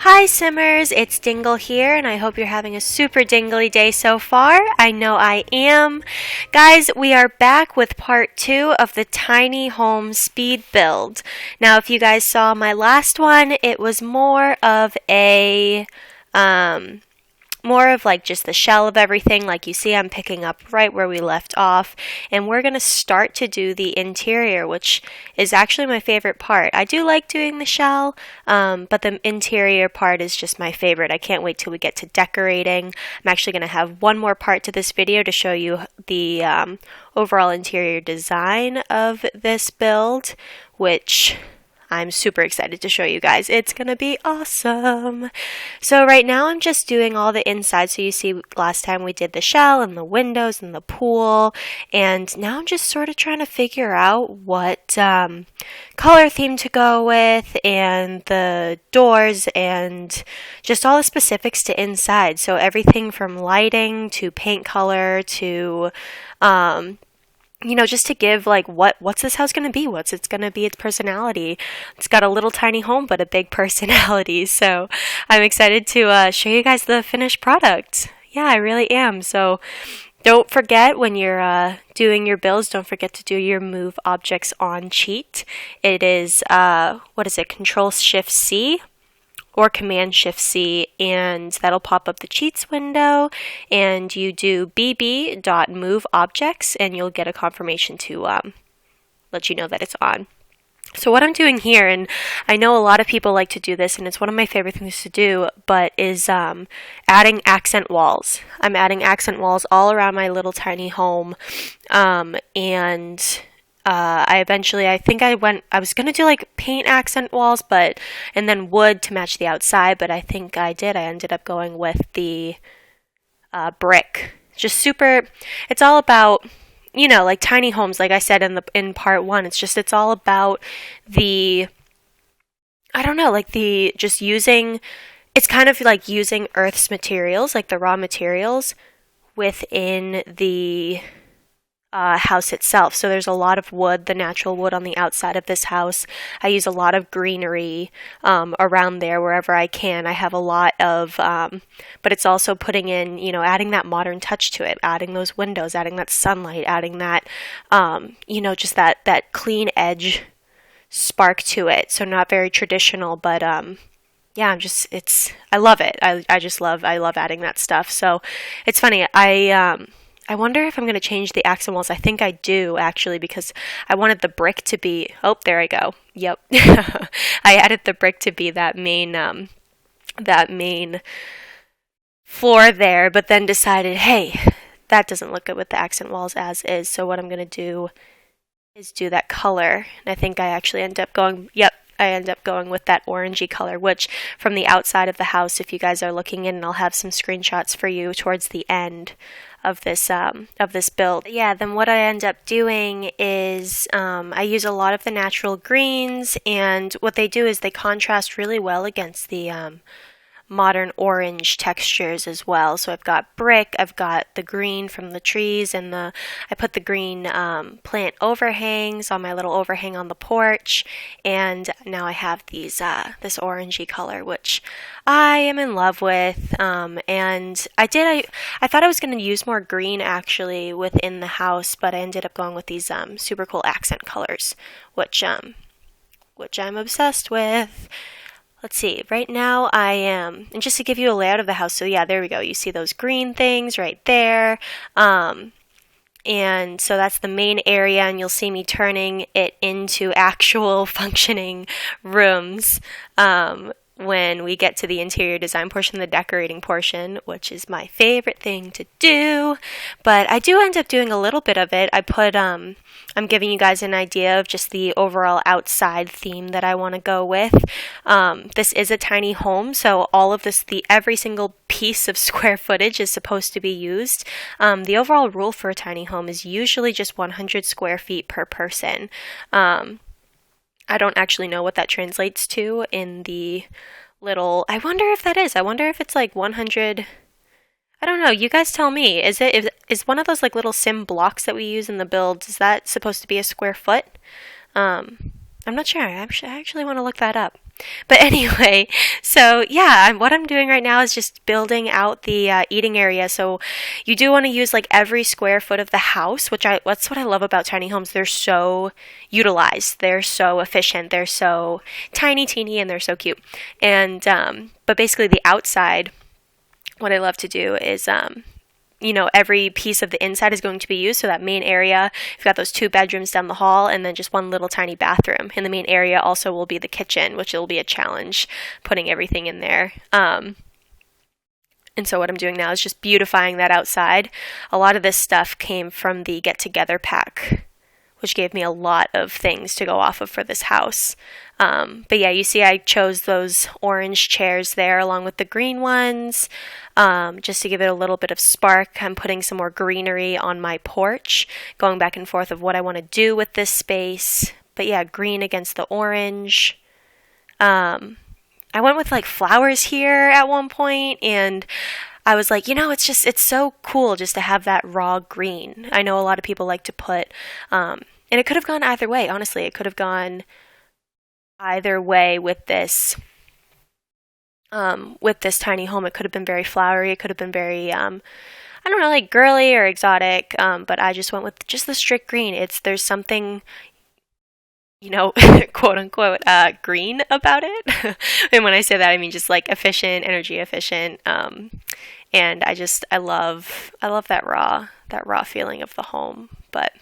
Hi Simmers, it's Dingle here, and I hope you're having a super dingly day so far. I know I am. Guys, we are back with part 2 of the tiny home speed build. Now, if you guys saw my last one, it was more of like just the shell of everything. Like you see, I'm picking up right where we left off, and we're going to start to do the interior, which is actually my favorite part. I do like doing the shell, but the interior part is just my favorite. I can't wait till we get to decorating. I'm actually going to have one more part to this video to show you the overall interior design of this build, which I'm super excited to show you guys. It's gonna be awesome. So right now I'm just doing all the inside. So you see last time we did the shell and the windows and the pool, and now I'm just sort of trying to figure out what color theme to go with and the doors and just all the specifics to inside. So everything from lighting to paint color to just to give like what's this house going to be? What's it's going to be its personality? It's got a little tiny home but a big personality. So I'm excited to show you guys the finished product. Yeah, I really am. So don't forget when you're doing your builds, don't forget to do your move objects on cheat. It is Control-Shift-C or Command-Shift-C, and that'll pop up the cheats window, and you do bb.moveObjects, and you'll get a confirmation to let you know that it's on. So what I'm doing here, and I know a lot of people like to do this, and it's one of my favorite things to do, but is adding accent walls. I'm adding accent walls all around my little tiny home, and I was going to do like paint accent walls, and then wood to match the outside, but I think I ended up going with the brick. Just super, it's all about, like tiny homes, like I said in part 1, it's all about it's kind of like using Earth's materials, like the raw materials within the house itself. So there's a lot of wood, the natural wood on the outside of this house. I use a lot of greenery around there wherever I can. I have a lot of, but it's also putting in, adding that modern touch to it, adding those windows, adding that sunlight, adding that, just that clean edge spark to it. So not very traditional, but yeah, I love it. I love adding that stuff. So it's funny. I wonder if I'm going to change the accent walls. I think I do, actually, because I wanted the brick to be... Oh, there I go. Yep. I added the brick to be that main floor there, but then decided, hey, that doesn't look good with the accent walls as is. So what I'm going to do is do that color. And I think I actually end up going... Yep. I end up going with that orangey color, which from the outside of the house, if you guys are looking in, and I'll have some screenshots for you towards the end of this build. Yeah, then what I end up doing is I use a lot of the natural greens, and what they do is they contrast really well against the modern orange textures as well. So I've got brick, I've got the green from the trees, and I put the green plant overhangs on my little overhang on the porch, and now I have these this orangey color, which I am in love with. And I thought I was going to use more green actually within the house, but I ended up going with these super cool accent colors, which I'm obsessed with. Let's see, right now I am, and just to give you a layout of the house, so yeah, there we go. You see those green things right there. And so that's the main area, and you'll see me turning it into actual functioning rooms when we get to the interior design portion, the decorating portion, which is my favorite thing to do. But I do end up doing a little bit of it. I'm giving you guys an idea of just the overall outside theme that I want to go with. This is a tiny home, so all of this, every single piece of square footage is supposed to be used. The overall rule for a tiny home is usually just 100 square feet per person. I don't actually know what that translates to in the little... I wonder if that is. I wonder if it's like 100... I don't know. You guys tell me. Is one of those like little sim blocks that we use in the builds, is that supposed to be a square foot? I'm not sure. I actually want to look that up. But anyway, so yeah, what I'm doing right now is just building out the eating area. So you do want to use like every square foot of the house, that's what I love about tiny homes. They're so utilized, they're so efficient, they're so tiny, teeny, and they're so cute. And but basically the outside, what I love to do is every piece of the inside is going to be used. So that main area, you've got those 2 bedrooms down the hall and then just one little tiny bathroom. And the main area also will be the kitchen, which will be a challenge putting everything in there. And so what I'm doing now is just beautifying that outside. A lot of this stuff came from the Get Together pack, which gave me a lot of things to go off of for this house. But yeah, you see I chose those orange chairs there along with the green ones, just to give it a little bit of spark. I'm putting some more greenery on my porch, going back and forth of what I want to do with this space. But yeah, green against the orange. I went with like flowers here at one point, and I was like, it's so cool just to have that raw green. I know a lot of people like to put, and it could have gone either way. Honestly, it could have gone either way with this tiny home. It could have been very flowery. It could have been very, I don't know, like girly or exotic. But I just went with just the strict green. There's something, quote unquote, green about it. And when I say that, I mean just like efficient, energy efficient. And I love that raw feeling of the home. But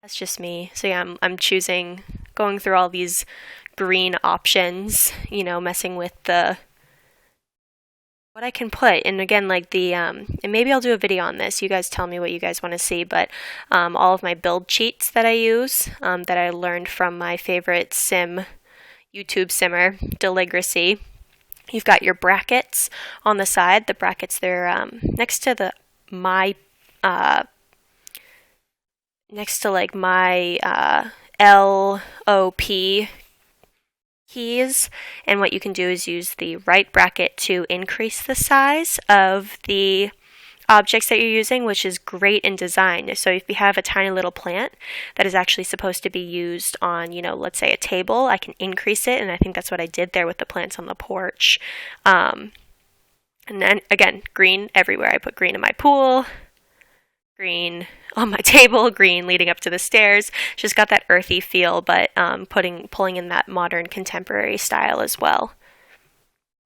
that's just me. So yeah, I'm choosing, going through all these green options, messing with what I can put. And again, like and maybe I'll do a video on this. You guys tell me what you guys want to see, but all of my build cheats that I use, that I learned from my favorite YouTube simmer, Deligracy. You've got your brackets on the side. The brackets, they're next to my LOP keys. And what you can do is use the right bracket to increase the size of the objects that you're using, which is great in design. So if you have a tiny little plant that is actually supposed to be used on, let's say a table, I can increase it. And I think that's what I did there with the plants on the porch. And then again, green everywhere. I put green in my pool, green on my table, green leading up to the stairs. Just got that earthy feel, but pulling in that modern contemporary style as well.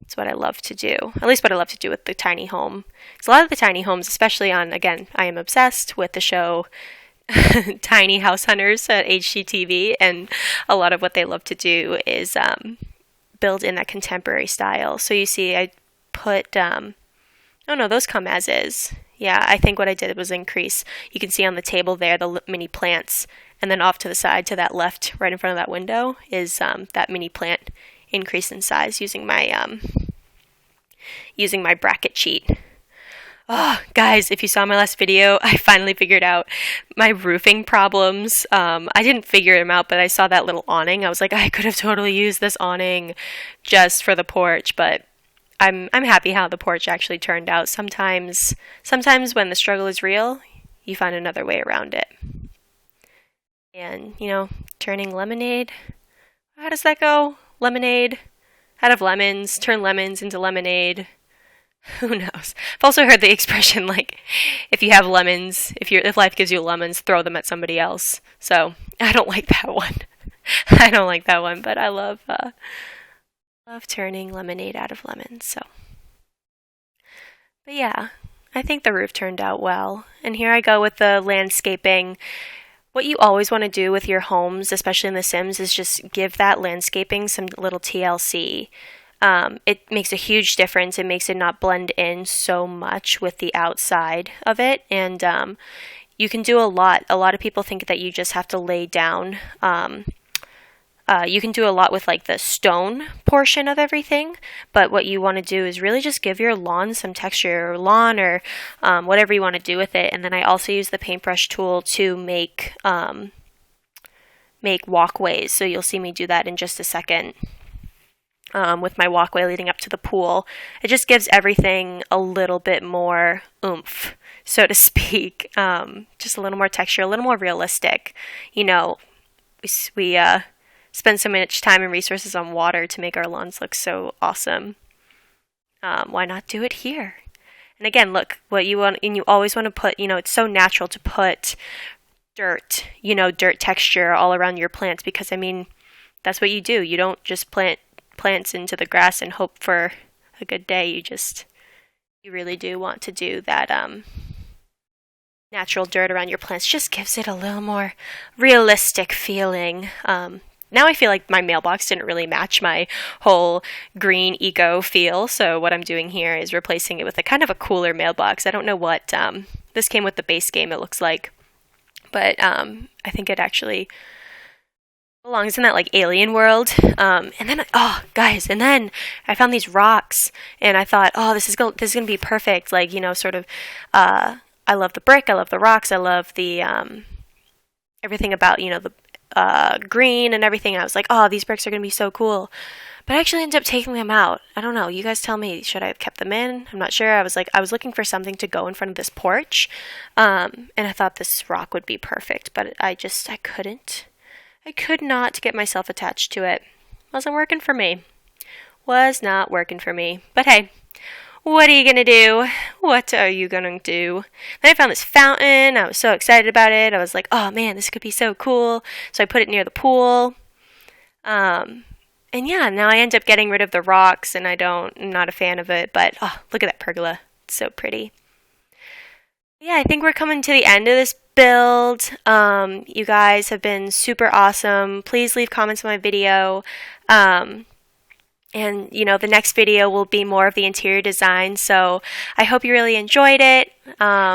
It's what I love to do. At least what I love to do with the tiny home. Because a lot of the tiny homes, especially again, I am obsessed with the show Tiny House Hunters at HGTV, and a lot of what they love to do is build in that contemporary style. So you see, I put, those come as is. Yeah, I think what I did was increase. You can see on the table there the mini plants, and then off to the side to that left, right in front of that window, is that mini plant increase in size using my bracket cheat. Oh, guys, if you saw my last video, I finally figured out my roofing problems. I didn't figure them out, but I saw that little awning. I was like, I could have totally used this awning just for the porch, but I'm happy how the porch actually turned out. Sometimes when the struggle is real, you find another way around it. And, turning lemonade, how does that go? Lemonade out of lemons, turn lemons into lemonade. Who knows? I've also heard the expression, like, if you have lemons, if life gives you lemons, throw them at somebody else. So I don't like that one. I don't like that one, but I love turning lemonade out of lemons. So, but yeah, I think the roof turned out well. And here I go with the landscaping. What you always want to do with your homes, especially in The Sims, is just give that landscaping some little TLC. It makes a huge difference. It makes it not blend in so much with the outside of it. And you can do a lot. A lot of people think that you just have to lay down. You can do a lot with like the stone portion of everything, but what you want to do is really just give your lawn some texture, or lawn, or whatever you want to do with it. And then I also use the paintbrush tool to make walkways. So you'll see me do that in just a second with my walkway leading up to the pool. It just gives everything a little bit more oomph, so to speak. Just a little more texture, a little more realistic. We spend so much time and resources on water to make our lawns look so awesome. Why not do it here? And again, look, what you want, and you always want to put, it's so natural to put dirt, dirt texture all around your plants, because that's what you do. You don't just plant plants into the grass and hope for a good day. You really do want to do that natural dirt around your plants. Just gives it a little more realistic feeling. Now I feel like my mailbox didn't really match my whole green eco feel, so what I'm doing here is replacing it with a kind of a cooler mailbox. I don't know what, this came with the base game, it looks like, but I think it actually belongs in that like alien world. And then I found these rocks, and I thought, oh, this is gonna be perfect. Like, sort of, I love the brick, I love the rocks, I love the everything about the green and everything. I was like, oh, these bricks are gonna be so cool. But I actually ended up taking them out. I don't know. You guys tell me. Should I have kept them in? I'm not sure. I was looking for something to go in front of this porch, and I thought this rock would be perfect, but I couldn't. I could not get myself attached to it. Wasn't working for me. Was not working for me. But hey, what are you gonna do? What are you gonna do? Then I found this fountain. I was so excited about it. I was like, oh man, this could be so cool. So I put it near the pool. And yeah, now I end up getting rid of the rocks, and I'm not a fan of it, but oh, look at that pergola. It's so pretty. Yeah, I think we're coming to the end of this build. You guys have been super awesome. Please leave comments on my video. And, the next video will be more of the interior design, so I hope you really enjoyed it.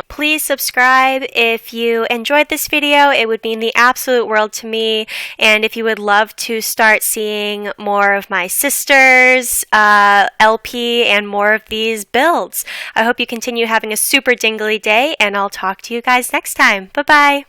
Please subscribe if you enjoyed this video. It would mean the absolute world to me. And if you would love to start seeing more of my sister's LP and more of these builds, I hope you continue having a super dingly day, and I'll talk to you guys next time. Bye-bye.